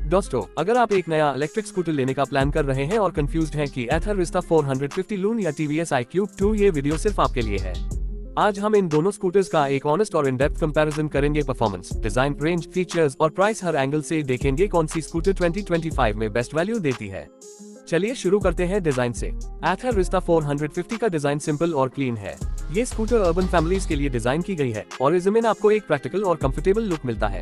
दोस्तों, अगर आप एक नया इलेक्ट्रिक स्कूटर लेने का प्लान कर रहे हैं और कंफ्यूज्ड हैं कि एथर रिस्टा 450 लून या टीवीएस iQube 2, ये वीडियो सिर्फ आपके लिए है। आज हम इन दोनों स्कूटर्स का एक ऑनेस्ट और इन डेप्थ कंपैरिजन करेंगे। परफॉर्मेंस, डिजाइन, रेंज, फीचर्स और प्राइस, हर एंगल से देखेंगे कौन सी स्कूटर 2025 में बेस्ट वैल्यू देती है। चलिए शुरू करते हैं डिजाइन से। एथर रिस्टा 450 का डिजाइन सिंपल और क्लीन है। ये स्कूटर अर्बन फैमिलीज के लिए डिजाइन की गई है और इसमें आपको एक प्रैक्टिकल और कंफर्टेबल लुक मिलता है।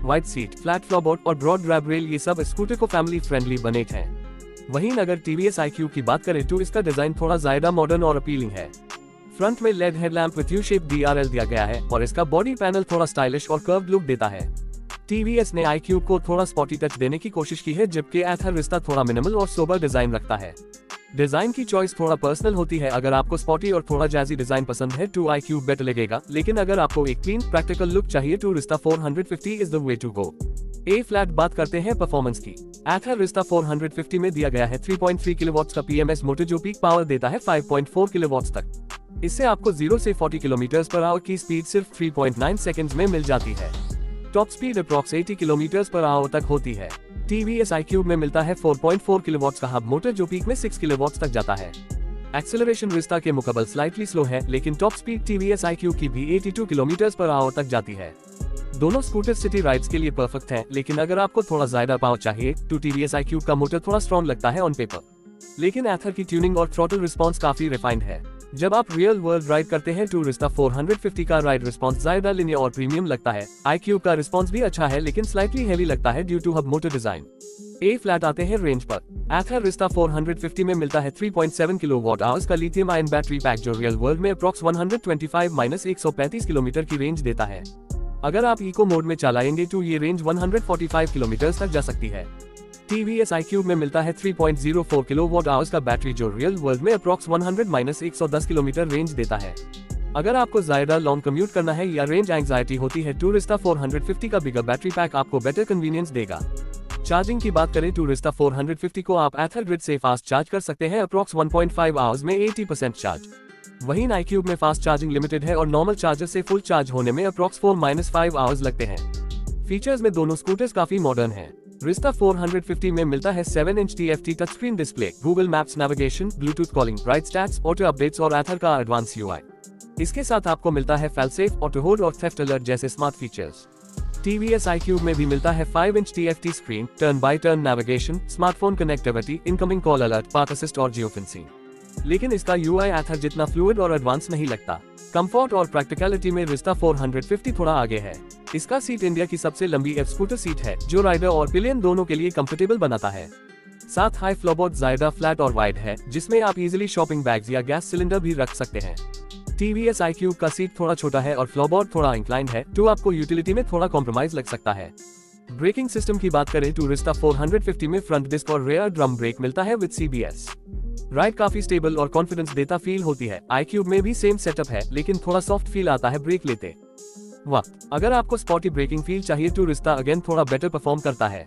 वाइड सीट, फ्लैट फ्लोरबोर्ड और ब्रॉड ग्रैब रेल, ये सब स्कूटर को फैमिली फ्रेंडली बनेट हैं। वहीं अगर टीवीएस iQube की बात करें तो इसका डिजाइन थोड़ा ज्यादा मॉडर्न और अपीलिंग है। फ्रंट में LED headlamp with U shape DRL दिया गया है और इसका बॉडी पैनल थोड़ा स्टाइलिश और कर्व्ड लुक देता है। टीवीएस ने iQube को थोड़ा स्पॉटी टच देने की कोशिश की है, जबकि एथर रिस्टा थोड़ा मिनिमल और सोबर डिजाइन रखता है। डिजाइन की चॉइस थोड़ा पर्सनल होती है। अगर आपको स्पॉटी और थोड़ा जैजी डिजाइन पसंद है तो iQube बेटर लगेगा, लेकिन अगर आपको एक क्लीन प्रैक्टिकल लुक चाहिए तो Rizta 450 is the way to go. ए फ्लैट बात करते हैं परफॉर्मेंस की। एथर रिस्टा 450 में दिया गया है 3.3 किलोवाट्स का PMS मोटर, जो पीक पावर देता है 5.4 किलोवाट्स तक। इससे आपको 0 से 40 किलोमीटर/आवर की स्पीड सिर्फ 3.9 सेकंड्स में मिल जाती है। टॉप स्पीड अप्रॉक्स 80 किलोमीटर/आवर तक होती है। टीवीएस iQube में मिलता है 4.4 किलोवाट्स का हब मोटर, जो पीक में 6 किलोवाट्स तक जाता है। एक्सेलरेशन रिस्टा के मुकाबले स्लाइटली स्लो है, लेकिन टॉप स्पीड टीवीएस iQube की भी 82 किलोमीटर/आवर तक जाती है। दोनों स्कूटर सिटी राइड्स के लिए परफेक्ट हैं, लेकिन अगर आपको थोड़ा ज्यादा पावर चाहिए तो टीवीएस iQube का मोटर थोड़ा स्ट्रॉन्ग लगता है ऑन पेपर, लेकिन एथर की ट्यूनिंग और थ्रॉटल रिस्पॉन्स काफी रिफाइंड है। जब आप रियल वर्ल्ड राइड करते हैं तो रिस्टा 450 का राइड रिस्पॉन्स ज्यादा लिनियर और प्रीमियम लगता है। iQube का रिस्पॉन्स भी अच्छा है, लेकिन स्लाइटली हेवी लगता है due to hub motor design. ए फ्लैट आते हैं रेंज पर। एथर रिस्टा 450 में मिलता है 3.7 किलोवाट आवर्स का लिथियम आयन बैटरी पैक, जो रियल वर्ल्ड में अप्रॉक्स 125-135 किलोमीटर की रेंज देता है। अगर आप इको मोड में चलाएंगे तो ये रेंज 145 किलोमीटर तक जा सकती है। टीवीएस iQube में मिलता है 3.04 किलोवाट आवर्स का बैटरी, जो रियल वर्ल्ड में अप्रॉक्स 100-110 किलोमीटर रेंज देता है। अगर आपको ज्यादा लॉन्ग कम्यूट करना है या रेंज एंग्जाइटी होती है तो रिस्टा 450 का बिगर बैटरी पैक आपको बेटर कन्वीनियंस देगा। चार्जिंग की बात करें तो रिस्टा 450 को आप एथर ग्रिड से फास्ट चार्ज कर सकते हैं, अप्रॉक्स 1.5 आवर्स में 80% चार्ज। वहीं iQube में फास्ट चार्जिंग लिमिटेड है और नॉर्मल चार्जर से फुल चार्ज होने में अप्रॉक्स 4-5 आवर्स लगते हैं। फीचर्स में दोनों स्कूटर्स काफी मॉडर्न हैं। रिस्टा 450 में मिलता है 7 inch TFT touch screen display, Google maps navigation, Bluetooth calling, ride stats, auto updates और एथर का एडवांस UI। इसके साथ आपको मिलता है फेल सेफ, ऑटो होल्ड और थेफ्ट अलर्ट जैसे स्मार्ट फीचर्स। टीवीएस iQube में भी मिलता है 5 inch TFT screen, turn by turn navigation, smartphone connectivity, incoming call alert, path assist और जियो फेंसिंग, लेकिन इसका UI एथर जितना फ्लूइड और एडवांस नहीं लगता। कंफर्ट और प्रैक्टिकलिटी में रिस्टा 450 थोड़ा आगे है। इसका सीट इंडिया की सबसे लंबी एफ स्कूटर सीट है, जो राइडर और पिलियन दोनों के लिए कंफर्टेबल बनाता है। साथ हाई फ्लोरबोर्ड ज्यादा फ्लैट और वाइड है, जिसमें आप इजीली शॉपिंग बैग्स या गैस सिलेंडर भी रख सकते हैं। टीवीएस iQube का सीट थोड़ा छोटा है और फ्लोरबोर्ड थोड़ा इंक्लाइंड है, तो आपको यूटिलिटी में थोड़ा कॉम्प्रोमाइज लग सकता है। ब्रेकिंग सिस्टम की बात करें तो रिस्टा 450 में फ्रंट डिस्क और रेयर ड्रम ब्रेक मिलता है विद CBS। राइड काफी स्टेबल और कॉन्फिडेंस देता फील होती है। iQube में भी सेम सेटअप है, लेकिन थोड़ा सॉफ्ट फील आता है ब्रेक लेते वक्त। अगर आपको स्पॉटी ब्रेकिंग फील चाहिए तो रिस्टा अगेन थोड़ा बेटर परफॉर्म करता है।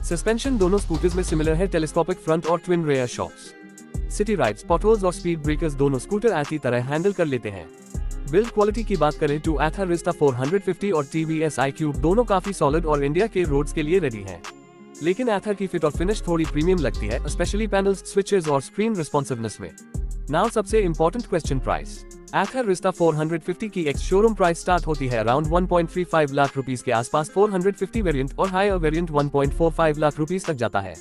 सस्पेंशन दोनों स्कूटर्स में सिमिलर है, टेलीस्कोपिक फ्रंट और twin rear shocks. City rides, potholes और स्पीड ब्रेकर्स दोनों स्कूटर ऐसी तरह हैंडल कर लेते हैं। बिल्ड क्वालिटी की बात करें तो एथर रिस्टा 450 और टीवीएस iQube दोनों काफी सॉलिड और इंडिया के रोड्स के लिए रेडी हैं। लेकिन एथर की फिट और फिनिश थोड़ी प्रीमियम लगती है, स्पेशली पैनल्स, स्विचेस और स्क्रीन रिस्पॉन्सिवनेस में। नाउ सबसे इंपॉर्टेंट क्वेश्चन, प्राइस। एथर रिस्टा 450 की एक्स शोरूम प्राइस स्टार्ट होती है अराउंड 1.35 लाख रुपीस के आसपास। 450 वेरिएंट और हायर वेरिएंट 1.45 लाख रुपीस तक जाता है।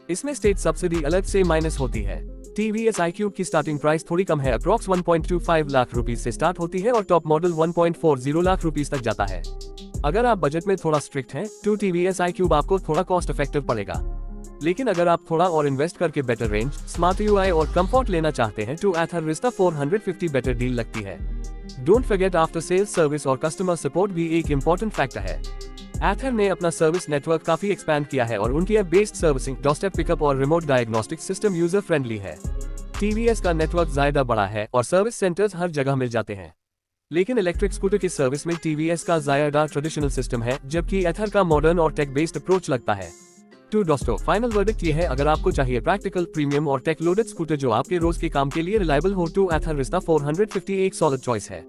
इसमें स्टेट सब्सिडी अलग से माइनस होती है। टीवीएस iQube की स्टार्टिंग प्राइस थोड़ी कम है, अप्रॉक्स 1.25 लाख रुपीस से स्टार्ट होती है और टॉप मॉडल 1.40 लाख रुपीस तक जाता है। अगर आप बजट में थोड़ा स्ट्रिक्ट हैं तो टीवीएस iQube आपको थोड़ा कॉस्ट इफेक्टिव पड़ेगा, लेकिन अगर आप थोड़ा और इन्वेस्ट करके बेटर रेंज, स्मार्ट UI और कंफर्ट लेना चाहते हैं तो एथर रिस्टा 450 बेटर डील लगती है। Don't forget after sales service और कस्टमर सपोर्ट भी एक इम्पोर्टेंट फैक्टर है। एथर ने अपना सर्विस नेटवर्क काफी एक्सपैंड किया है और उनकी app based servicing, doorstep pickup और remote diagnostic system user friendly है। टीवीएस का नेटवर्क ज्यादा बड़ा है और सर्विस सेंटर्स हर जगह मिल जाते हैं, लेकिन इलेक्ट्रिक स्कूटर की सर्विस में टीवीएस का ज्यादा ट्रेडिशनल सिस्टम है, जबकि एथर का मॉडर्न और टेक बेस्ड अप्रोच लगता है। तो दोस्तों, फाइनल वर्डिक्ट ये है, अगर आपको चाहिए प्रैक्टिकल, प्रीमियम और टेक लोडेड स्कूटर जो आपके रोज के काम के लिए रिलायबल हो तो एथर रिस्टा 450 एक सॉलिड चॉइस है।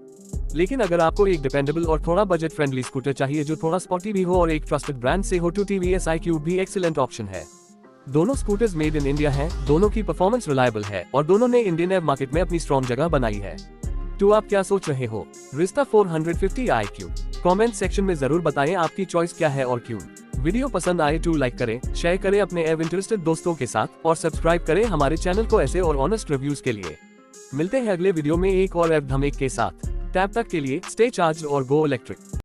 लेकिन अगर आपको एक डिपेंडेबल और थोड़ा बजट फ्रेंडली स्कूटर चाहिए जो थोड़ा स्पॉटी भी हो और एक ट्रस्टेड ब्रांड से हो, तो TVS iQube भी एक्सीलेंट ऑप्शन है। दोनों स्कूटर्स मेड इन इंडिया हैं, दोनों की परफॉर्मेंस रिलायबल है और दोनों ने इंडियन एव मार्केट में अपनी स्ट्रॉन्ग जगह बनाई है। तो आप क्या सोच रहे हो? Rizta 450 iQube? कमेंट सेक्शन में जरूर बताएं आपकी चॉइस क्या है और क्यों। वीडियो पसंद आए तो लाइक करें, शेयर करें अपने एव इंटरेस्टेड दोस्तों के साथ और सब्सक्राइब करें हमारे चैनल को ऐसे और ऑनेस्ट रिव्यूज के लिए। मिलते हैं अगले वीडियो में एक और एव धमेक के साथ। तब तक के लिए स्टे चार्ज्ड और गो इलेक्ट्रिक।